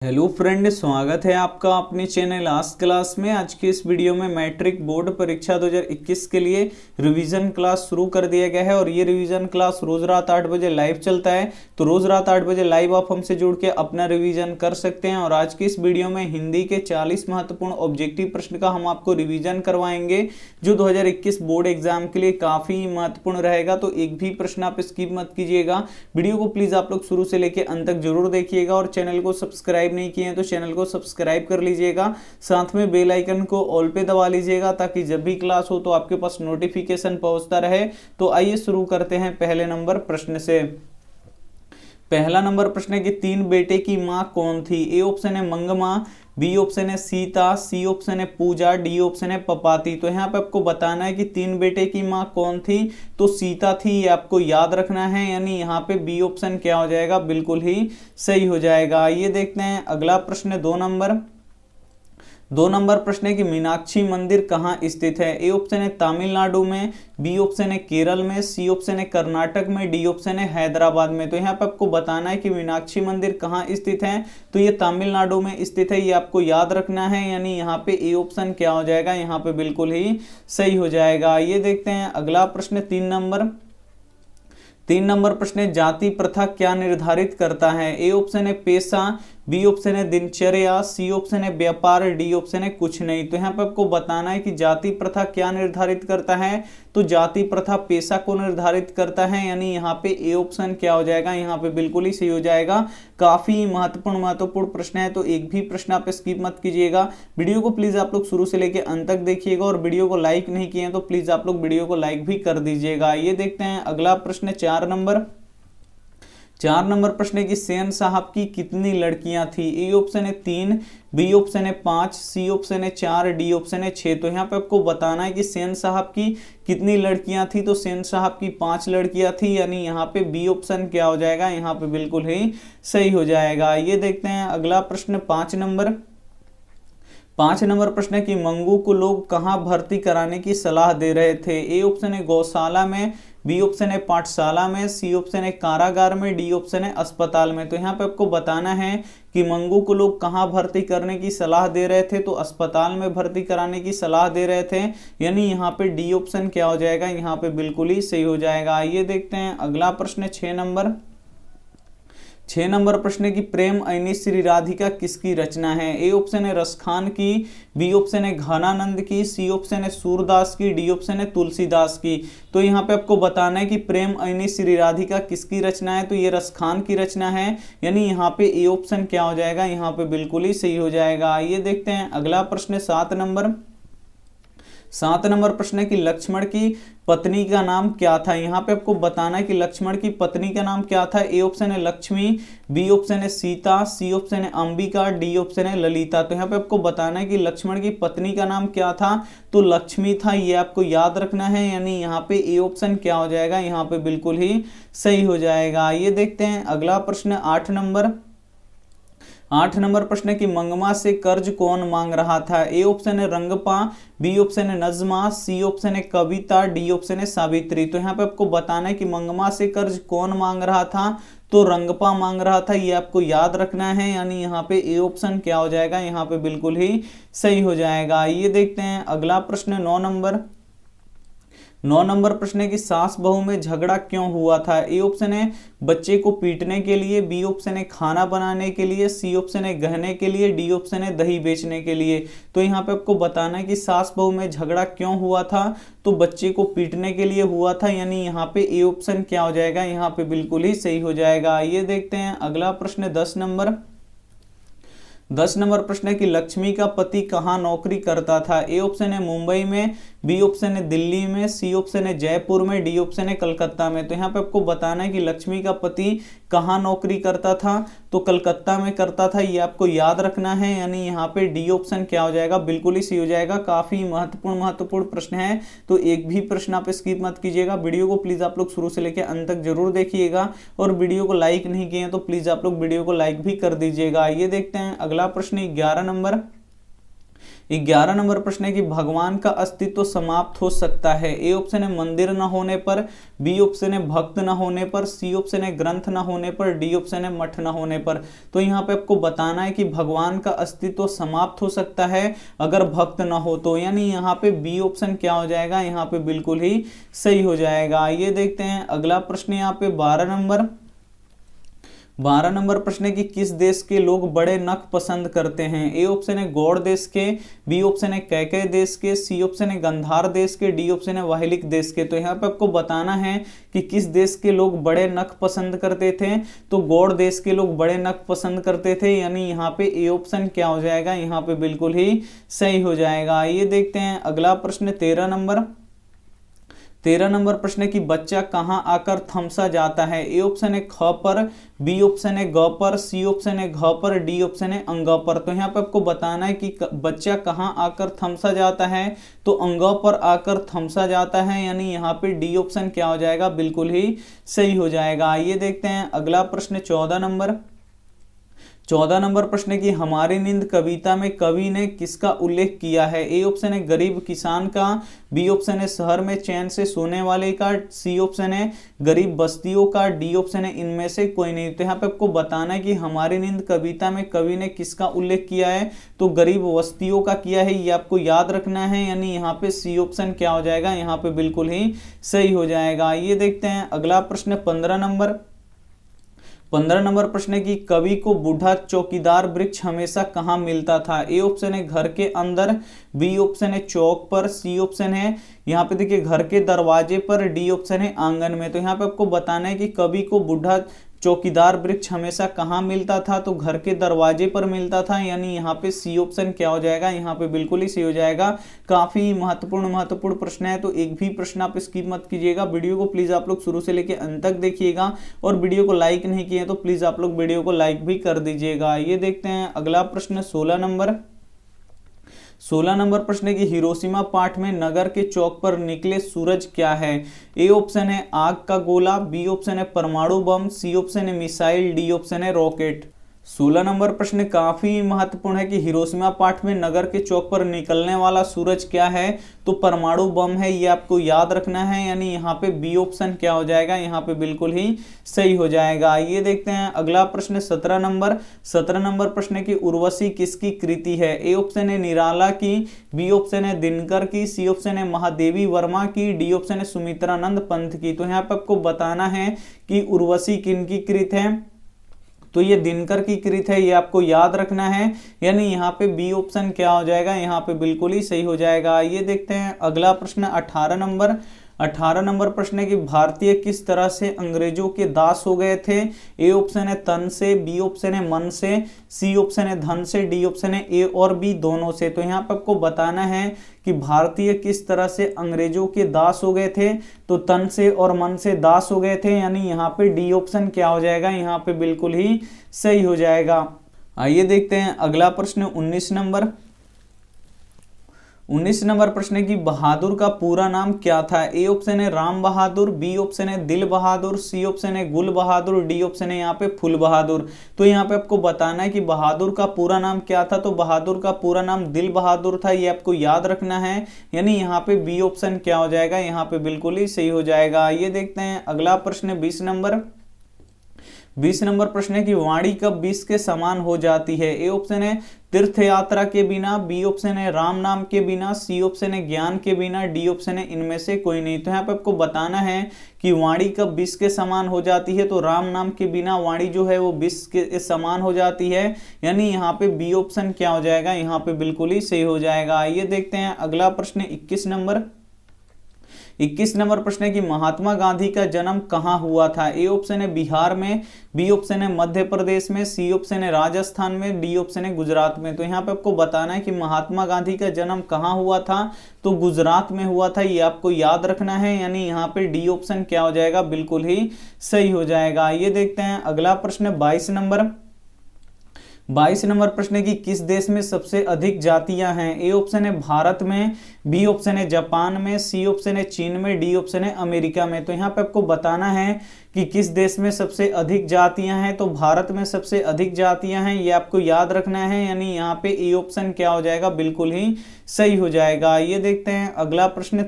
Hello friend, स्वागत है आपका अपने चैनल आज क्लास में। आज की इस वीडियो में मैट्रिक बोर्ड परीक्षा 2021 के लिए रिवीजन क्लास शुरू कर दिया गया है और ये रिवीजन क्लास रोज रात 8 बजे लाइव चलता है। तो रोज रात 8 बजे लाइव आप हमसे जुड़ के अपना रिवीजन कर सकते हैं। और आज की इस वीडियो में हिंदी के 40 महत्वपूर्ण ऑब्जेक्टिव प्रश्न का हम आपको रिविजन करवाएंगे जो 2021 बोर्ड एग्जाम के लिए काफी महत्वपूर्ण रहेगा। तो एक भी प्रश्न आप स्किप मत कीजिएगा। वीडियो को प्लीज आप लोग शुरू से लेकर अंत तक जरूर देखिएगा और चैनल को सब्सक्राइब नहीं किए हैं तो चैनल को सब्सक्राइब कर लीजिएगा। साथ में बेल आइकन को ऑल पे दबा लीजिएगा ताकि जब भी क्लास हो तो आपके पास नोटिफिकेशन पहुंचता रहे। तो आइए शुरू करते हैं पहले नंबर प्रश्न से। पहला नंबर प्रश्न है कि तीन बेटे की मां कौन थी। ए ऑप्शन है मंगमा, बी ऑप्शन है सीता, सी ऑप्शन है पूजा, डी ऑप्शन है पपाती। तो यहाँ पे आपको बताना है कि तीन बेटे की मां कौन थी। तो सीता थी, ये आपको याद रखना है, यानी यहाँ पे बी ऑप्शन क्या हो जाएगा, बिल्कुल ही सही हो जाएगा। ये देखते हैं अगला प्रश्न दो नंबर प्रश्न है कि मीनाक्षी मंदिर कहाँ स्थित है। ए ऑप्शन है तमिलनाडु में, बी ऑप्शन है केरल में, सी ऑप्शन है कर्नाटक में, डी ऑप्शन है हैदराबाद में। तो यहाँ पे आपको बताना है कि मीनाक्षी मंदिर कहाँ स्थित है। तो ये तमिलनाडु में स्थित है, ये आपको याद रखना है, यानी यहाँ पे ए ऑप्शन क्या हो जाएगा, यहाँ पे बिल्कुल ही सही हो जाएगा। ये देखते हैं अगला प्रश्न तीन नंबर प्रश्न है जाति प्रथा क्या निर्धारित करता है। ए ऑप्शन है पेशा, बी ऑप्शन है दिनचर्या, सी ऑप्शन है व्यापार, डी ऑप्शन है कुछ नहीं। तो यहाँ पे आपको बताना है कि जाति प्रथा क्या निर्धारित करता है। तो जाति प्रथा पेशा को निर्धारित करता है, यानी यहाँ पे ए ऑप्शन क्या हो जाएगा, यहाँ पे बिल्कुल ही सही हो जाएगा। काफी महत्वपूर्ण प्रश्न है, तो एक भी प्रश्न आप स्किप मत कीजिएगा। वीडियो को प्लीज आप लोग शुरू से लेकर अंत तक देखिएगा और वीडियो को लाइक नहीं किए तो प्लीज आप लोग वीडियो को लाइक भी कर दीजिएगा। ये देखते हैं अगला प्रश्न चार नंबर प्रश्न है कि सेन साहब की कितनी लड़कियां थी। ए ऑप्शन है 3, बी ऑप्शन है 5, सी ऑप्शन है 4, डी ऑप्शन है 6। तो यहाँ पे आपको बताना है कि सेन साहब की कितनी लड़कियां थी। तो सेन साहब की 5 लड़कियां थी, यानी यहाँ पे बी ऑप्शन क्या हो जाएगा, यहाँ पे बिल्कुल ही सही हो जाएगा। ये देखते हैं अगला प्रश्न पांच नंबर प्रश्न है कि मंगू को लोग कहाँ भर्ती कराने की सलाह दे रहे थे। ए ऑप्शन है गौशाला में, बी ऑप्शन है पाठशाला में, सी ऑप्शन है कारागार में, डी ऑप्शन है अस्पताल में। तो यहाँ पे आपको बताना है कि मंगू को लोग कहाँ भर्ती करने की सलाह दे रहे थे। तो अस्पताल में भर्ती कराने की सलाह दे रहे थे, यानी यहाँ पे डी ऑप्शन क्या हो जाएगा, यहाँ पे बिल्कुल ही सही हो जाएगा। ये देखते हैं अगला प्रश्न 6 नंबर प्रश्न है कि प्रेम ऐनी श्री राधिका किसकी रचना है। ए ऑप्शन है रसखान की, बी ऑप्शन है घनानंद की, सी ऑप्शन है सूरदास की, डी ऑप्शन है तुलसीदास की। तो यहाँ पे आपको बताना है कि प्रेम ऐनी श्री राधिका किसकी रचना है। तो ये रसखान की रचना है, यानी यहाँ पे ए ऑप्शन क्या हो जाएगा, यहाँ पे बिल्कुल ही सही हो जाएगा। ये देखते हैं अगला प्रश्न 7 नंबर प्रश्न है कि लक्ष्मण की पत्नी का नाम क्या था। यहाँ पे आपको बताना है कि लक्ष्मण की पत्नी का नाम क्या था। ए ऑप्शन है लक्ष्मी, बी ऑप्शन है सीता, सी ऑप्शन है अंबिका, डी ऑप्शन है ललिता। तो यहाँ पे आपको बताना है कि लक्ष्मण की पत्नी का नाम क्या था। तो लक्ष्मी था, ये आपको याद रखना है, यानी यहाँ पे ए ऑप्शन क्या हो जाएगा, यहाँ पे बिल्कुल ही सही हो जाएगा। ये देखते हैं अगला प्रश्न 8 नंबर प्रश्न है कि मंगमा से कर्ज कौन मांग रहा था। ए ऑप्शन है रंगपा, बी ऑप्शन है नजमा, सी ऑप्शन है कविता, डी ऑप्शन है सावित्री। तो यहाँ पे आपको बताना है कि मंगमा से कर्ज कौन मांग रहा था। तो रंगपा मांग रहा था, ये आपको याद रखना है, यानी यहाँ पे ए ऑप्शन क्या हो जाएगा, यहाँ पे बिल्कुल ही सही हो जाएगा। ये देखते हैं अगला प्रश्न 9 नंबर प्रश्न है कि सास बहू में झगड़ा क्यों हुआ था। ए ऑप्शन है बच्चे को पीटने के लिए, बी ऑप्शन है खाना बनाने के लिए, सी ऑप्शन है गहने के लिए, डी ऑप्शन है दही बेचने के लिए। तो यहाँ पे आपको बताना है कि सास बहू में झगड़ा क्यों हुआ था। तो बच्चे को पीटने के लिए हुआ था, यानी यहाँ पे ए ऑप्शन क्या हो जाएगा, यहाँ पे बिल्कुल ही सही हो जाएगा। ये देखते हैं अगला प्रश्न 10 नंबर प्रश्न है कि लक्ष्मी का पति कहाँ नौकरी करता था। ए ऑप्शन है मुंबई में, बी ऑप्शन है दिल्ली में, सी ऑप्शन है जयपुर में, डी ऑप्शन है कलकत्ता में। तो यहाँ पे आपको बताना है कि लक्ष्मी का पति कहाँ नौकरी करता था। तो कलकत्ता में करता था, ये आपको याद रखना है, यानी यहाँ पे डी ऑप्शन क्या हो जाएगा, बिल्कुल ही सही हो जाएगा। काफी महत्वपूर्ण प्रश्न है, तो एक भी प्रश्न आप स्किप मत कीजिएगा। वीडियो को प्लीज आप लोग शुरू से लेकर अंत तक जरूर देखिएगा और वीडियो को लाइक नहीं किए तो प्लीज आप लोग वीडियो को लाइक भी कर दीजिएगा। ये देखते हैं अगला प्रश्न 11 11 नंबर प्रश्न है कि भगवान का अस्तित्व समाप्त हो सकता है। ए ऑप्शन है मंदिर न होने पर, बी ऑप्शन है भक्त न होने पर, सी ऑप्शन है ग्रंथ न होने पर, डी ऑप्शन है मठ न होने पर। तो यहाँ पे आपको बताना है कि भगवान का अस्तित्व समाप्त हो सकता है अगर भक्त न हो तो, यानी यहाँ पे बी ऑप्शन क्या हो जाएगा, यहाँ पे बिल्कुल ही सही हो जाएगा। आइए देखते हैं अगला प्रश्न यहाँ पे 12 नंबर प्रश्न है कि किस देश के लोग बड़े नख पसंद करते हैं। ए ऑप्शन है गौड़ देश के, बी ऑप्शन है कैके देश के, सी ऑप्शन है गंधार देश के, डी ऑप्शन है वाहिलिक देश के। तो यहाँ पे आपको बताना है कि किस देश के लोग बड़े नख पसंद करते थे। तो गौड़ देश के लोग बड़े नख पसंद करते थे, यानी यहाँ पे ए ऑप्शन क्या हो जाएगा, यहाँ पे बिल्कुल ही सही हो जाएगा। आइए देखते हैं अगला प्रश्न 13 नंबर प्रश्न है कि बच्चा कहां आकर थमसा जाता है। ए ऑप्शन है ख पर, बी ऑप्शन है ग पर, सी ऑप्शन है घ पर, डी ऑप्शन है अंग पर। तो यहाँ पे आपको बताना है कि बच्चा कहां आकर थमसा जाता है। तो अंग पर आकर थमसा जाता है, यानी यहाँ पे डी ऑप्शन क्या हो जाएगा, बिल्कुल ही सही हो जाएगा। आइए देखते हैं अगला प्रश्न 14 नंबर प्रश्न है कि हमारी नींद कविता में कवि ने किसका उल्लेख किया है। ए ऑप्शन है गरीब किसान का, बी ऑप्शन है शहर में चैन से सोने वाले का, सी ऑप्शन है गरीब बस्तियों का, डी ऑप्शन है इनमें से कोई नहीं। तो यहाँ पे आपको बताना है कि हमारी नींद कविता में कवि ने किसका उल्लेख किया है। तो गरीब बस्तियों का किया है, ये आपको याद रखना है, यानी यहाँ पे सी ऑप्शन क्या हो जाएगा, यहाँ पे बिल्कुल ही सही हो जाएगा। ये देखते हैं अगला प्रश्न 15 नंबर प्रश्न है कि कवि को बूढ़ा चौकीदार वृक्ष हमेशा कहाँ मिलता था। ए ऑप्शन है घर के अंदर, बी ऑप्शन है चौक पर, सी ऑप्शन है यहाँ पे देखिए घर के दरवाजे पर, डी ऑप्शन है आंगन में। तो यहाँ पे आपको बताना है कि कवि को बूढ़ा चौकीदार वृक्ष हमेशा कहाँ मिलता था। तो घर के दरवाजे पर मिलता था, यानी यहाँ पे सी ऑप्शन क्या हो जाएगा, यहाँ पे बिल्कुल ही सही हो जाएगा। काफी महत्वपूर्ण प्रश्न है, तो एक भी प्रश्न आप स्किप मत कीजिएगा। वीडियो को प्लीज आप लोग शुरू से लेकर अंत तक देखिएगा, और वीडियो को लाइक नहीं किए तो प्लीज आप लोग वीडियो को लाइक भी कर दीजिएगा। ये देखते हैं अगला प्रश्न 16 नंबर प्रश्न है कि हिरोशिमा पाठ में नगर के चौक पर निकले सूरज क्या है। ए ऑप्शन है आग का गोला, बी ऑप्शन है परमाणु बम, सी ऑप्शन है मिसाइल, डी ऑप्शन है रॉकेट। 16 नंबर प्रश्न काफी महत्वपूर्ण है कि हिरोशिमा पाठ में नगर के चौक पर निकलने वाला सूरज क्या है। तो परमाणु बम है, ये आपको याद रखना है, यानी यहाँ पे बी ऑप्शन क्या हो जाएगा, यहाँ पे बिल्कुल ही सही हो जाएगा। ये देखते हैं अगला प्रश्न 17 नंबर प्रश्न की उर्वशी किसकी कृति है। ए ऑप्शन है निराला की, बी ऑप्शन है दिनकर की, सी ऑप्शन है महादेवी वर्मा की, डी ऑप्शन है सुमित्रानंद पंत की। तो यहाँ पे आपको बताना है कि उर्वशी किनकी कृत है। तो ये दिनकर की कृत है, ये आपको याद रखना है, यानी यहाँ पे बी ऑप्शन क्या हो जाएगा, यहाँ पे बिल्कुल ही सही हो जाएगा। ये देखते हैं अगला प्रश्न 18 नंबर प्रश्न है कि भारतीय किस तरह से अंग्रेजों के दास हो गए थे। ए ऑप्शन है तन से, बी ऑप्शन है मन से, सी ऑप्शन है धन से, डी ऑप्शन है ए और बी दोनों से। तो यहाँ पे आपको बताना है कि भारतीय किस तरह से अंग्रेजों के दास हो गए थे। तो तन से और मन से दास हो गए थे, यानी यहाँ पे डी ऑप्शन क्या हो जाएगा, यहाँ पे बिल्कुल ही सही हो जाएगा। आइए देखते हैं अगला प्रश्न 19 नंबर प्रश्न की बहादुर का पूरा नाम क्या था। ए ऑप्शन है राम बहादुर, बी ऑप्शन है दिल बहादुर, सी ऑप्शन है गुल बहादुर, डी ऑप्शन है यहाँ पे फूल बहादुर। तो यहाँ पे आपको बताना है कि बहादुर का पूरा नाम क्या था। तो बहादुर का पूरा नाम दिल बहादुर था, ये आपको याद रखना है, यानी यहाँ पे बी ऑप्शन क्या हो जाएगा, यहाँ पे बिल्कुल ही सही हो जाएगा। ये देखते हैं अगला प्रश्न 20 नंबर प्रश्न है कि वाणी कब विष के समान हो जाती है। ए ऑप्शन है तीर्थ यात्रा के बिना, बी ऑप्शन है राम नाम के बिना, सी ऑप्शन है ज्ञान के बिना, डी ऑप्शन है इनमें से कोई नहीं। तो यहाँ पे आपको बताना है कि वाणी कब विष के समान हो जाती है। तो राम नाम के बिना वाणी जो है वो विष के समान हो जाती है, यानी यहाँ पे बी ऑप्शन क्या हो जाएगा, यहाँ पे बिल्कुल ही सही हो जाएगा। ये देखते हैं अगला प्रश्न 21 नंबर प्रश्न है कि महात्मा गांधी का जन्म कहाँ हुआ था। ए ऑप्शन है बिहार में, बी ऑप्शन है मध्य प्रदेश में, सी ऑप्शन है राजस्थान में, डी ऑप्शन है गुजरात में। तो यहाँ पे आपको बताना है कि महात्मा गांधी का जन्म कहाँ हुआ था। तो गुजरात में हुआ था, ये आपको याद रखना है, यानी यहाँ पे डी ऑप्शन क्या हो जाएगा, बिल्कुल ही सही हो जाएगा। ये देखते हैं अगला प्रश्न 22 22 नंबर प्रश्न है कि किस देश में सबसे अधिक जातियां हैं? ए ऑप्शन है भारत में, बी ऑप्शन है जापान में, सी ऑप्शन है चीन में, डी ऑप्शन है अमेरिका में। तो यहाँ पे आपको बताना है कि किस देश में सबसे अधिक जातियां हैं। तो भारत में सबसे अधिक जातियां हैं, ये आपको याद रखना है, यानी यहाँ पे ए ऑप्शन क्या हो जाएगा, बिल्कुल ही सही हो जाएगा। ये देखते हैं अगला प्रश्न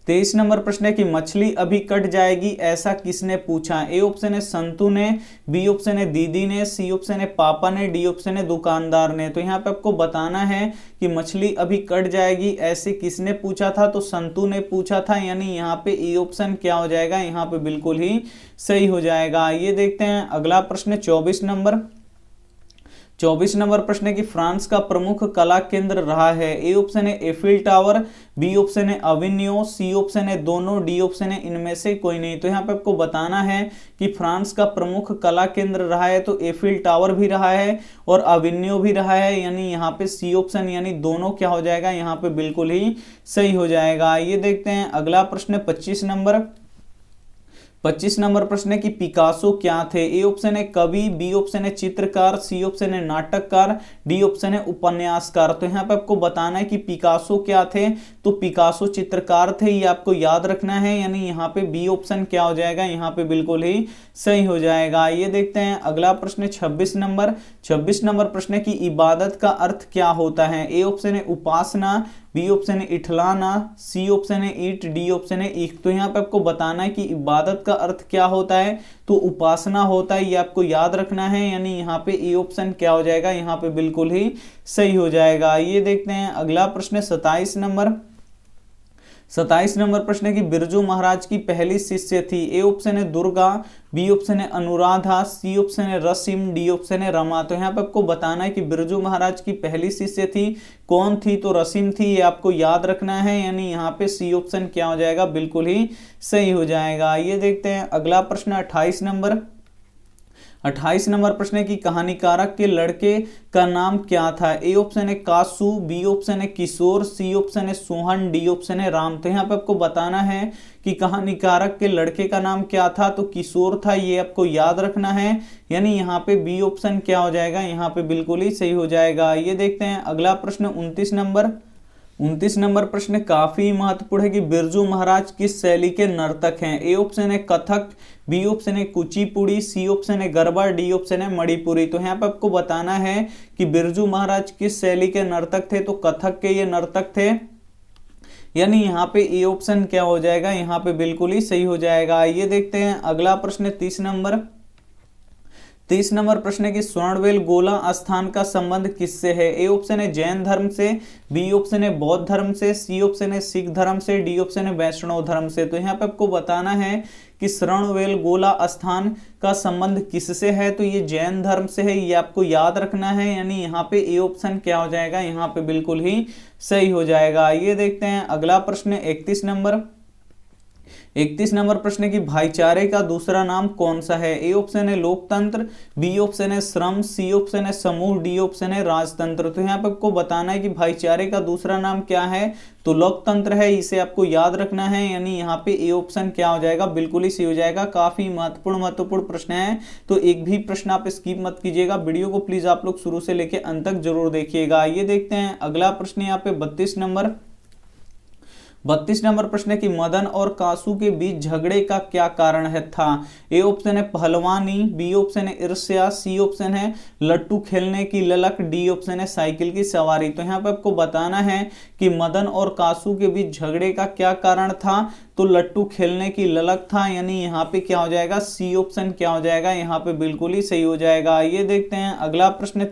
23 नंबर प्रश्न है कि मछली अभी कट जाएगी ऐसा किसने पूछा? ए ऑप्शन है संतू ने, बी ऑप्शन है दीदी ने, सी ऑप्शन है पापा ने, डी ऑप्शन है दुकानदार ने। तो यहाँ पे आपको बताना है कि मछली अभी कट जाएगी ऐसे किसने पूछा था? तो संतू ने पूछा था, यानी यहाँ पे ए ऑप्शन क्या हो जाएगा, यहाँ पे बिल्कुल ही सही हो जाएगा। ये देखते हैं अगला प्रश्न 24 नंबर प्रश्न है कि फ्रांस का प्रमुख कला केंद्र रहा है। ए ऑप्शन है एफिल टावर, बी ऑप्शन है अविन्यो, सी ऑप्शन है दोनों, डी ऑप्शन है इनमें से कोई नहीं। तो यहाँ पे आपको बताना है कि फ्रांस का प्रमुख कला केंद्र रहा है, तो एफिल टावर भी रहा है और अविन्यो भी रहा है, यानी यहाँ पे सी ऑप्शन यानी दोनों क्या हो जाएगा, यहाँ पे बिल्कुल ही सही हो जाएगा। ये देखते हैं अगला प्रश्न 25 नंबर प्रश्न है कि पिकासो क्या थे? ए ऑप्शन है कवि, बी ऑप्शन है चित्रकार, सी ऑप्शन है नाटककार, डी ऑप्शन है उपन्यासकार। तो यहाँ पे आपको बताना है कि पिकासो क्या थे? तो पिकासो चित्रकार थे, ये आपको याद रखना है, यानी यहाँ पे बी ऑप्शन क्या हो जाएगा, यहाँ पे बिल्कुल ही सही हो जाएगा। ये देखते हैं अगला प्रश्न 26 नंबर प्रश्न है कि इबादत का अर्थ क्या होता है? ए ऑप्शन है उपासना, बी ऑप्शन है इठलाना, सी ऑप्शन है ईट, डी ऑप्शन है इक। तो यहाँ पे आपको बताना है कि इबादत का अर्थ क्या होता है? तो उपासना होता है, ये आपको याद रखना है, यानी यहाँ पे ए ऑप्शन क्या हो जाएगा, यहाँ पे बिल्कुल ही सही हो जाएगा। ये देखते हैं अगला प्रश्न 27 नंबर प्रश्न है कि बिरजू महाराज की पहली शिष्य थी। ए ऑप्शन है दुर्गा, बी ऑप्शन है अनुराधा, सी ऑप्शन है रसीम, डी ऑप्शन है रमा। तो यहाँ पे आपको बताना है कि बिरजू महाराज की पहली शिष्य थी, कौन थी? तो रसीम थी, ये आपको याद रखना है, यानी यहाँ पे सी ऑप्शन क्या हो जाएगा, बिल्कुल ही सही हो जाएगा। ये देखते हैं अगला प्रश्न 28 नंबर प्रश्न है कि कहानीकारक के लड़के का नाम क्या था? ए ऑप्शन है कासू, बी ऑप्शन है किशोर, सी ऑप्शन है सोहन, डी ऑप्शन है राम। तो यहाँ पे आपको बताना है कि कहानीकारक के लड़के का नाम क्या था? तो किशोर था, ये आपको याद रखना है, यानी यहाँ पे बी ऑप्शन क्या हो जाएगा, यहाँ पे बिल्कुल ही सही हो जाएगा। ये देखते हैं अगला प्रश्न 29 नंबर प्रश्न काफी महत्वपूर्ण है कि बिरजू महाराज किस शैली के नर्तक हैं? ए ऑप्शन है कथक, बी ऑप्शन है कुचिपुड़ी, सी ऑप्शन है गरबा, डी ऑप्शन है मणिपुरी। तो यहाँ पे आपको बताना है कि बिरजू महाराज किस शैली के नर्तक थे? तो कथक के ये नर्तक थे, यानी यहाँ पे ए ऑप्शन क्या हो जाएगा, यहाँ पे बिल्कुल ही सही हो जाएगा। ये देखते हैं अगला प्रश्न 30 नंबर प्रश्न है कि स्वर्णवेल गोला स्थान का संबंध किससे है? ए ऑप्शन है जैन धर्म से, बी ऑप्शन है बौद्ध धर्म से, सी ऑप्शन है सिख धर्म से, डी ऑप्शन है वैष्णव धर्म से। तो यहाँ पे आपको बताना है कि स्वर्णवेल गोला स्थान का संबंध किससे है? तो ये जैन धर्म से है, ये आपको याद रखना है, यानी यहाँ पे ए ऑप्शन क्या हो जाएगा, यहाँ पे बिल्कुल ही सही हो जाएगा। ये देखते हैं अगला प्रश्न 31 नंबर प्रश्न है कि भाईचारे का दूसरा नाम कौन सा है? ए ऑप्शन है लोकतंत्र, बी ऑप्शन है श्रम, सी ऑप्शन है समूह, डी ऑप्शन है राजतंत्र। तो यहाँ पे आपको बताना है कि भाईचारे का दूसरा नाम क्या है? तो लोकतंत्र है, इसे आपको याद रखना है, यानी यहाँ पे ए ऑप्शन क्या हो जाएगा, बिल्कुल ही सही हो जाएगा। काफी महत्वपूर्ण प्रश्न है, तो एक भी प्रश्न आप स्किप मत कीजिएगा, वीडियो को प्लीज आप लोग शुरू से लेके अंत तक जरूर देखिएगा। ये देखते हैं अगला प्रश्न यहाँ पे 32 नंबर प्रश्न है कि मदन और कासू के बीच झगड़े का क्या कारण है था? ए ऑप्शन है पहलवानी, बी ऑप्शन है ईर्ष्या, सी ऑप्शन है लट्टू खेलने की ललक, डी ऑप्शन है साइकिल की सवारी। तो यहाँ पे आपको बताना है कि मदन और कासू के बीच झगड़े का क्या कारण था? तो लट्टू खेलने की ललक था, यानी यहाँ पे क्या हो जाएगा, सी ऑप्शन क्या हो जाएगा, यहाँ पे बिल्कुल ही सही हो जाएगा। ये देखते हैं अगला प्रश्न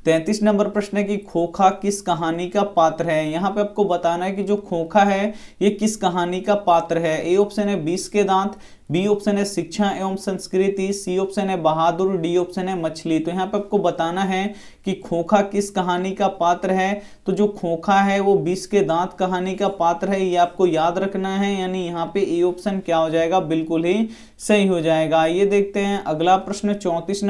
33 नंबर प्रश्न है कि खोखा किस कहानी का पात्र है? यहाँ पे आपको बताना है कि जो खोखा है ये किस कहानी का पात्र है? ए ऑप्शन है 20 के दांत, बी ऑप्शन है शिक्षा एवं संस्कृति, सी ऑप्शन है बहादुर, डी ऑप्शन है मछली। तो यहाँ पे आपको बताना है कि खोखा किस कहानी का पात्र है? तो जो खोखा है वो 20 के दांत कहानी का पात्र है, ये आपको याद रखना है, यानी यहाँ पे ए ऑप्शन क्या हो जाएगा, बिल्कुल ही सही हो जाएगा। ये देखते हैं अगला प्रश्न 34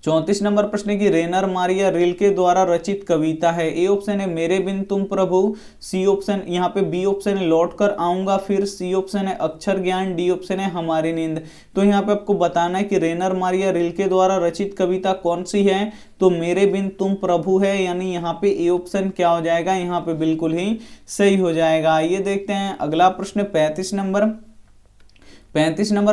34 नंबर प्रश्न है कि रेनर मारिया रिल्के द्वारा रचित कविता है। ए ऑप्शन है मेरे बिन तुम प्रभु, सी ऑप्शन यहाँ पे बी ऑप्शन है लौट कर आऊंगा फिर, सी ऑप्शन है अक्षर ज्ञान, डी ऑप्शन है हमारी नींद। तो यहाँ पे आपको बताना है कि रेनर मारिया रिल्के द्वारा रचित कविता कौन सी है, तो मेरे बिन तुम प्रभु है, यानी यहाँ पे ए ऑप्शन क्या हो जाएगा, यहाँ पे बिल्कुल ही सही हो जाएगा। ये देखते हैं अगला प्रश्न 35 नंबर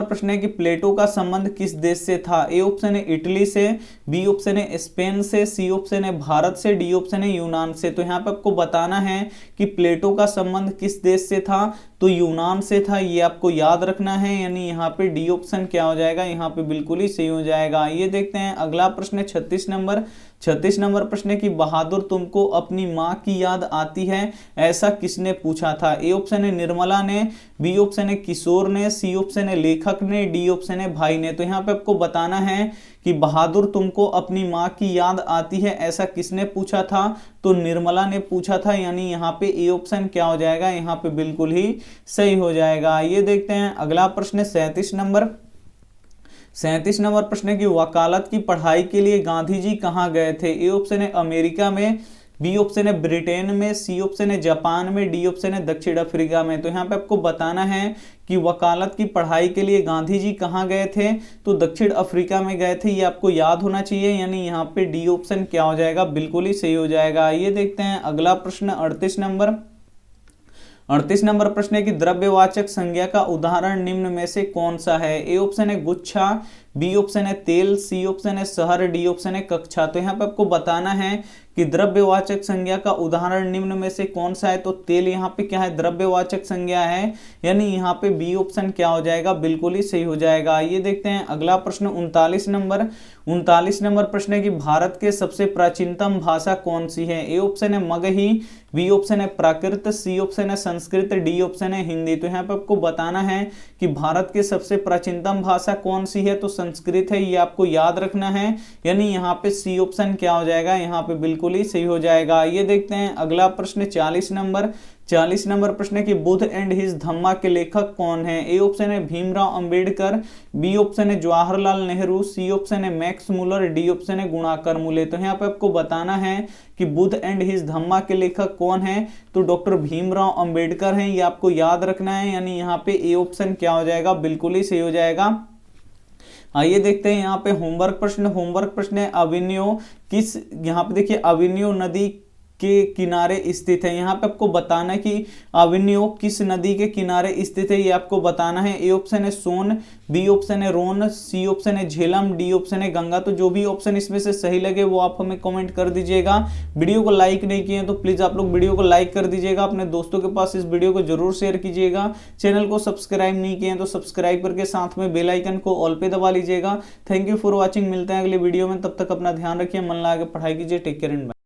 प्रश्न है कि प्लेटो का संबंध किस देश से था। ए ऑप्शन है इटली से, बी ऑप्शन है स्पेन से, सी ऑप्शन है भारत से, डी ऑप्शन है यूनान से। तो यहाँ पे आपको बताना है कि प्लेटो का संबंध किस देश से था, तो यूनान से था, ये आपको याद रखना है, यानी यहाँ पे डी ऑप्शन क्या हो जाएगा, यहाँ पे बिल्कुल ही सही हो जाएगा। ये देखते हैं अगला प्रश्न है 36 नंबर प्रश्न है कि बहादुर तुमको अपनी माँ की याद आती है, ऐसा किसने पूछा था। ए ऑप्शन है निर्मला ने, बी ऑप्शन है किशोर ने, सी ऑप्शन है लेखक ने, डी ऑप्शन है भाई ने। तो यहाँ पे आपको बताना है कि बहादुर तुमको अपनी माँ की याद आती है, ऐसा किसने पूछा था, तो निर्मला ने पूछा था, यानी यहाँ पे ए ऑप्शन क्या हो जाएगा, यहाँ पे बिल्कुल ही सही हो जाएगा। ये देखते हैं अगला प्रश्न 37 नंबर प्रश्न है कि वकालत की पढ़ाई के लिए गांधी जी कहाँ गए थे। ए ऑप्शन है अमेरिका में, बी ऑप्शन है ब्रिटेन में, सी ऑप्शन है जापान में, डी ऑप्शन है दक्षिण अफ्रीका में। तो यहाँ पे आपको बताना है कि वकालत की पढ़ाई के लिए गांधी जी कहाँ गए थे, तो दक्षिण अफ्रीका में गए थे, ये आपको याद होना चाहिए, यानी यहाँ पे डी ऑप्शन क्या हो जाएगा, बिल्कुल ही सही हो जाएगा। ये देखते हैं अगला प्रश्न 38 नंबर प्रश्न है कि द्रव्यवाचक संज्ञा का उदाहरण निम्न में से कौन सा है। ए ऑप्शन है गुच्छा, बी ऑप्शन है तेल, सी ऑप्शन है शहर, डी ऑप्शन है कक्षा। तो यहाँ पे आपको बताना है कि द्रव्यवाचक संज्ञा का उदाहरण निम्न में से कौन सा है, तो तेल यहाँ पे क्या है, द्रव्यवाचक संज्ञा है, यानी यहाँ पे बी ऑप्शन क्या हो जाएगा, बिल्कुल ही सही हो जाएगा। ये देखते हैं अगला प्रश्न 39 नंबर प्रश्न है कि भारत के सबसे प्राचीनतम भाषा कौन सी है। ए ऑप्शन है मगही, बी ऑप्शन है प्राकृत, सी ऑप्शन है संस्कृत, डी ऑप्शन है हिंदी। तो यहाँ पे आपको बताना है कि भारत के सबसे प्राचीनतम भाषा कौन सी है, तो संस्कृत है, ये आपको याद रखना है, यानी यहाँ पे सी ऑप्शन क्या हो जाएगा, यहाँ पे बिल्कुल ही सही हो जाएगा। ये देखते हैं अगला प्रश्न 40 नंबर प्रश्न है कि बुद्ध एंड हिज धम्मा के लेखक कौन है। ए ऑप्शन है भीमराव अंबेडकर, बी ऑप्शन है जवाहरलाल नेहरू, सी ऑप्शन है मैक्स मुलर, डी ऑप्शन है गुणाकर मुले। तो यहाँ पे आपको बताना है कि बुद्ध एंड हिज धम्मा के लेखक कौन है, तो डॉक्टर भीमराव अंबेडकर हैं, ये आपको याद रखना है, यानी यहाँ पे ए ऑप्शन क्या हो जाएगा, बिल्कुल ही सही हो जाएगा। आइए देखते हैं यहाँ पे होमवर्क प्रश्न है अविन्यो किस, यहाँ पे देखिए अविन्यो नदी के किनारे स्थित है। यहाँ पे आपको बताना है कि अविन्यो किस नदी के किनारे स्थित है, ये आपको बताना है। ए ऑप्शन है सोन, बी ऑप्शन है रोन, सी ऑप्शन है झेलम, डी ऑप्शन है गंगा। तो जो भी ऑप्शन इसमें से सही लगे वो आप हमें कमेंट कर दीजिएगा। वीडियो को लाइक नहीं किए तो प्लीज आप लोग वीडियो को लाइक कर दीजिएगा, अपने दोस्तों के पास इस वीडियो को जरूर शेयर कीजिएगा। चैनल को सब्सक्राइब नहीं किए तो सब्सक्राइब करके साथ में बेल आइकन को ऑल पे दबा लीजिएगा। थैंक यू फॉर वॉचिंग, मिलते हैं अगले वीडियो में, तब तक अपना ध्यान रखिए, मन लगा के पढ़ाई कीजिए, टेक केयर एंड बाय।